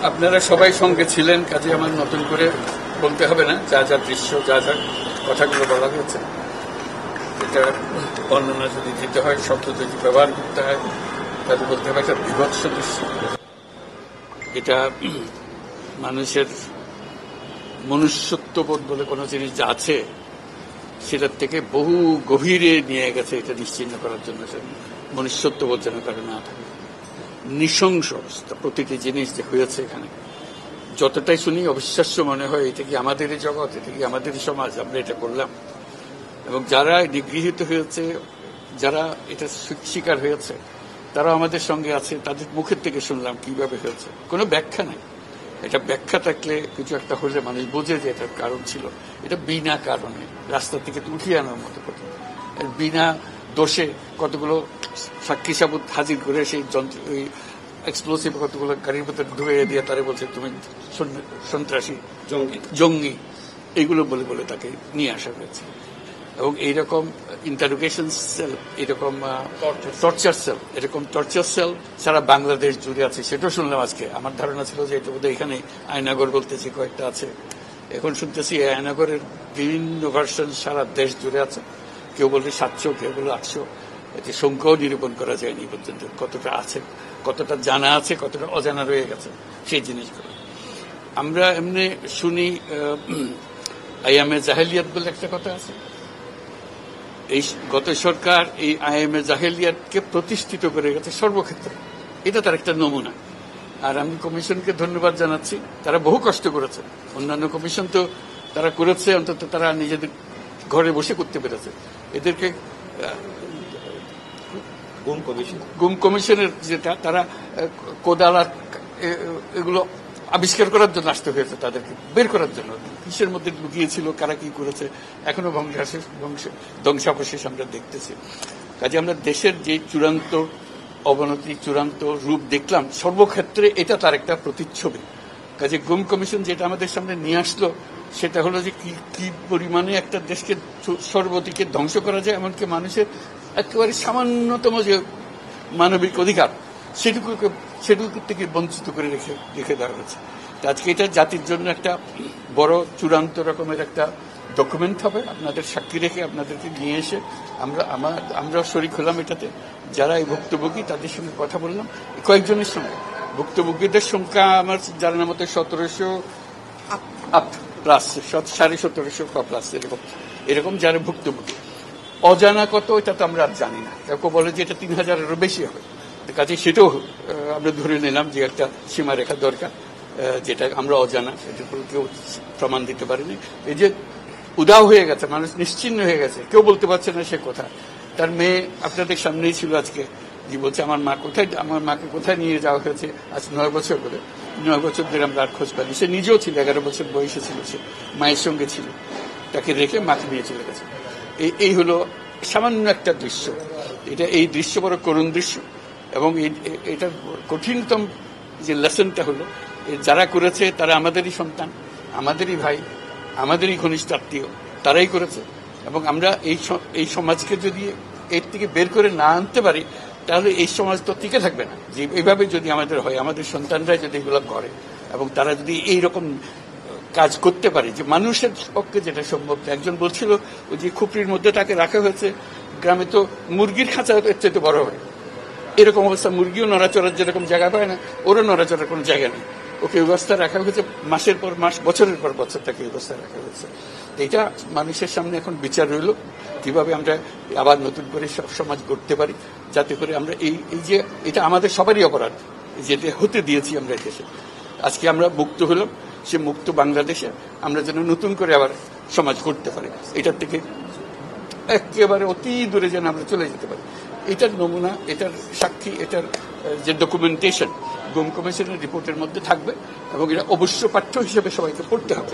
আপনারা সবাই সঙ্গে ছিলেন, কাজে আমার নতুন করে বলতে হবে না। যা যা দৃশ্য, যা যা কথাগুলো বলা হয়েছে, এটা বর্ণনা যদি দিতে হয়, শব্দ যদি ব্যবহার করতে হয়, তাহলে বলতে হবে একটা বিভৎস দৃশ্য। এটা মানুষের মনুষ্যত্ববোধ বলে কোনো জিনিস যা আছে সেটার থেকে বহু গভীরে নিয়ে গেছে। এটা নিশ্চিহ্ন করার জন্য মনুষ্যত্ববোধ যেন কারো না থাকে। নৃশংস অবস্থা, প্রতিটি জিনিস যে হয়েছে এখানে যতটাই শুনি অবিশ্বাস্য মনে হয়। এটা কি আমাদেরই জগৎ, এটা কি আমাদেরই সমাজ, আমরা এটা করলাম? এবং যারা নিগৃহীত হয়েছে, যারা এটা শিকার হয়েছে, তারা আমাদের সঙ্গে আছে। তাদের মুখের থেকে শুনলাম কিভাবে হয়েছে। কোনো ব্যাখ্যা নাই। এটা ব্যাখ্যা থাকলে কিছু একটা হলে মানুষ বোঝে যে এটার কারণ ছিল। এটা বিনা কারণে রাস্তা থেকে উঠিয়ে আনার মতো কথা। বিনা দোষে কতগুলো সাক্ষী সাবুত হাজির করে সেই ওই এক্সপ্লোসিভ কতগুলো গাড়ির ভেতর ঢুকিয়ে দিয়ে তারা বলছে তুমি সন্ত্রাসী, জঙ্গি, এইগুলো বলে বলে তাকে নিয়ে আসা হয়েছে। এবং এইরকম ইন্টারোগেশন সেল, এরকম টর্চার সেল, এরকম টর্চার সেল সারা বাংলাদেশ জুড়ে আছে। সেটাও শুনলাম আজকে। আমার ধারণা ছিল যে এটা বোধহয় এখানে আয়নাগর বলতেছি কয়েকটা আছে, এখন শুনতেছি আয়নাগরের বিভিন্ন ভার্সন সারা দেশ জুড়ে আছে। কেউ বলছে 700, কেউ বলে 800। এতে সংখ্যাও নিরূপণ করা যায়নি পর্যন্ত। কতটা আছে, কতটা জানা আছে, কতটা অজানা রয়ে গেছে সেই জিনিসগুলো। আমরা এমনি শুনি আইয়ামে জাহেলিয়াত বলে একটা কথা আছে। এই গত সরকার এই আইএমএ জাহেলিয়াতকে প্রতিষ্ঠিত করে গেছে সর্বক্ষেত্রে। এটা তার একটা নমুনা। আর আমি কমিশনকে ধন্যবাদ জানাচ্ছি। তারা বহু কষ্ট করেছে। অন্যান্য কমিশন তো তারা করেছে, অন্তত তারা নিজেদের ঘরে বসে করতে পেরেছে। এদেরকে গুম কমিশনের যেটা, তারা কোদালা এগুলো আবিষ্কার করার জন্য আসতে হয়েছে, তাদেরকে বের করার জন্য। কিসের মধ্যে লুকিয়েছিল, কারা কি করেছে, এখনো ধ্বংসাবশেষ আমরা দেখতেছি। কাজে আমরা দেশের যে চূড়ান্ত অবনতি, চূড়ান্ত রূপ দেখলাম সর্বক্ষেত্রে, এটা তার একটা প্রতিচ্ছবি। কাজে গুম কমিশন যেটা আমাদের সামনে নিয়ে আসলো, সেটা হলো যে কি পরিমাণে একটা দেশকে সর্বদিকে ধ্বংস করা যায়, এমনকি মানুষের একেবারে সামান্যতম যে মানবিক অধিকার সেটুকু থেকে বঞ্চিত করে রেখে দেওয়া হয়েছে। আজকে এটা জাতির জন্য একটা বড় চূড়ান্ত রকমের একটা ডকুমেন্ট হবে। আপনাদের সাক্ষী রেখে আপনাদেরকে নিয়ে এসে আমরা শরিক হলাম এটাতে। যারা এই ভুক্তভোগী তাদের সঙ্গে কথা বললাম, কয়েকজনের সঙ্গে। ভুক্তভোগীদের সংখ্যা আমার জানার মতো 1700 প্লাস, 1750 প্লাস এরকম যারা ভুক্তভোগী। অজানা কত এটা তো আমরা আর জানি না। কেউ বলে যে এটা 3000-এরও বেশি হবে। কাজে সেটাও আমরা ধরে নিলাম যে একটা সীমারেখা দরকার, যেটা আমরা অজানা, এটা কেউ প্রমাণ দিতে পারেনি। এই যে উদাও হয়ে গেছে, মানুষ নিশ্চিহ্ন হয়ে গেছে, কেউ বলতে পারছে না সে কোথায়। তার মেয়ে আপনাদের সামনেই ছিল আজকে, যে বলছে আমার মাকে কোথায় নিয়ে যাওয়া হয়েছে। আজ 9 বছর ধরে, 9 বছর ধরে আমরা আর খোঁজ পাইনি। সে নিজেও ছিল, 11 বছর বয়সে ছিল, সে মায়ের সঙ্গে ছিল, তাকে রেখে মাকে নিয়ে চলে গেছে। এই হলো সামান্য একটা দৃশ্য। এই দৃশ্য বড় করুণ দৃশ্য। এবং এটার কঠিনতম যে লেসনটা হলো, যারা করেছে তারা আমাদেরই সন্তান, আমাদেরই ভাই, আমাদেরই ঘনিষ্ঠ আত্মীয়, তারাই করেছে। এবং আমরা এই সমাজকে যদি এর থেকে বের করে না আনতে পারি, তাহলে এই সমাজ তো টিকে থাকবে না। যে এইভাবে যদি আমাদের হয়, আমাদের সন্তানরাই যদি এগুলো করে, এবং তারা যদি এইরকম কাজ করতে পারে, যে মানুষের পক্ষে যেটা সম্ভব। একজন বলছিল ওই যে খুপড়ির মধ্যে তাকে রাখা হয়েছে, গ্রামে তো মুরগির খাঁচা এর চেয়ে বড় হয়। এরকম অবস্থা, মুরগিও নড়াচড়ার যেরকম জায়গা পায় না, ওরও নড়াচড়ার কোনো জায়গা নেই। ওকে ব্যবস্থা রাখা হয়েছে, মাসের পর মাস, বছরের পর বছর তাকে ব্যবস্থা রাখা হয়েছে। এটা মানুষের সামনে এখন বিচার রইল, কিভাবে আমরা আবার নতুন করে সমাজ গড়তে পারি, যাতে করে আমরা এই যে এটা আমাদের সবারই অপরাধ, যেটা হতে দিয়েছি আমরা দেশে। আজকে আমরা মুক্ত হলাম, সে মুক্ত বাংলাদেশে আমরা যেন নতুন করে আবার সমাজ গড়তে পারি। এটার থেকে একেবারে অতি দূরে যেন আমরা চলে যেতে পারি। এটার নমুনা, এটার সাক্ষী, এটার যে ডকুমেন্টেশন গুম কমিশনের রিপোর্টের মধ্যে থাকবে, এবং এটা অবশ্য পাঠ্য হিসেবে সবাইকে পড়তে হবে,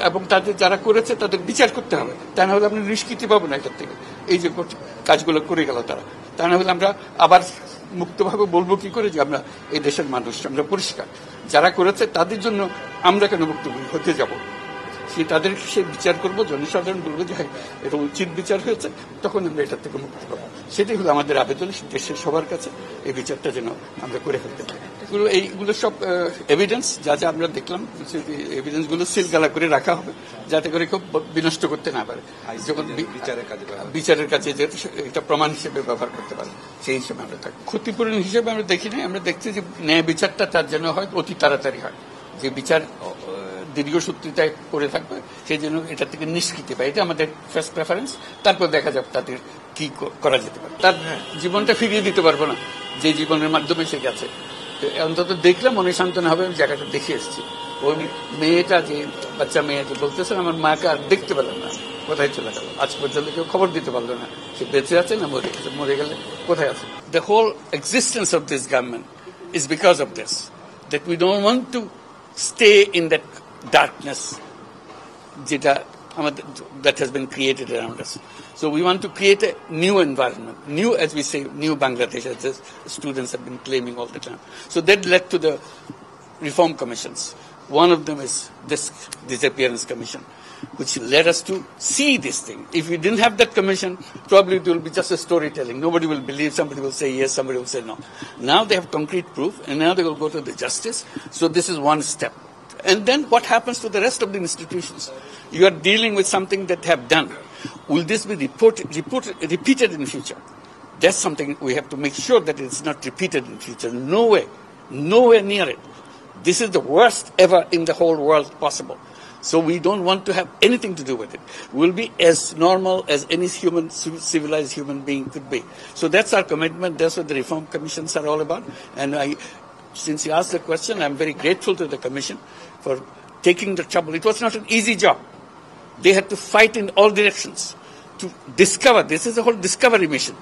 এবং তাদের যারা করেছে তাদের বিচার করতে হবে। তা না হলে আমরা নিষ্কৃতি পাবো না এটার থেকে। এই যে কাজগুলো করে গেল তারা, তা না হলে আমরা আবার মুক্তভাবে বলবো কি করে যে আমরা এই দেশের মানুষ, আমরা পরিষ্কার। যারা করেছে তাদের জন্য আমরা কেন মুক্তভোগী হতে যাব? তাদেরকে সে বিচার করবো, জনসাধারণ বলবো যে হ্যাঁ এটা উচিত বিচার হয়েছে, তখন আমরা এটার থেকে মুক্তি পাবো। সেটাই হলো আমাদের আবেদন দেশের সবার কাছে, এই বিচারটা যেন আমরা করে ফেলতে পারি। এইগুলো সব এভিডেন্স যা যা আমরা দেখলাম, এভিডেন্স গুলো সিলগালা করে রাখা হবে যাতে করে কেউ বিনষ্ট করতে না পারে, যখন বিচারের কাছে এটা প্রমাণ হিসেবে ব্যবহার করতে পারে, সেই হিসেবে আমরা থাকি। ক্ষতিপূরণ হিসেবে আমরা দেখি না, আমরা দেখছি যে ন্যায় বিচারটা তার জন্য হয় অতি তাড়াতাড়ি হয়, যে বিচার দীর্ঘসূত্রিতায় করে থাকবে সেই জন্য এটা থেকে নিষ্কৃতি পায়, এটা আমাদের ফার্স্ট প্রেফারেন্স। তারপর দেখা যাবে তাদের কি করা যেতে পারে। তার জীবনটা ফিরিয়ে দিতে পারবো না যে জীবনের মাধ্যমে সে গেছে, অন্তত দেখলে মনে সান্ত্বনা হবে। আমি জায়গাটা দেখে এসেছি। ওই মেয়েটা যে বাচ্চা মেয়ে যে বলতেছেন আমার মাকে আর দেখতে পেলাম না, কোথায় চলে গেল, আজ পর্যন্ত কেউ খবর দিতে পারলো না সে বেঁচে আছে না মরে গেছে, মরে গেলে কোথায় আছে। The whole existence of this government is because of this, that we don't want to stay in that darkness that has been created around us. So we want to create a new environment, new, as we say, new Bangladesh, as the students have been claiming all the time. So that led to the reform commissions. One of them is this disappearance commission, which led us to see this thing. If we didn't have that commission, probably it will be just a storytelling. Nobody will believe, somebody will say yes, somebody will say no. Now they have concrete proof, and now they will go to the justice. So this is one step. And then what happens to the rest of the institutions? You are dealing with something that have done. Will this be repeated in future? That's something we have to make sure that it's not repeated in future. No way. Nowhere near it. This is the worst ever in the whole world possible. So we don't want to have anything to do with it. We'll be as normal as any civilized human being could be. So that's our commitment. That's what the reform commissions are all about. And since you asked the question, I'm very grateful to the Commission for taking the trouble. It was not an easy job. They had to fight in all directions to discover. This is a whole discovery mission.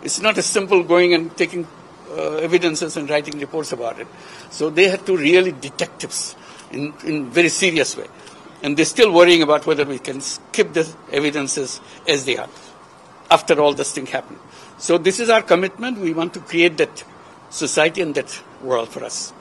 It's not as simple going and taking evidences and writing reports about it. So they had to really detectives in very serious way. And they're still worrying about whether we can keep the evidences as they are after all this thing happened. So this is our commitment. We want to create that society and that world for us.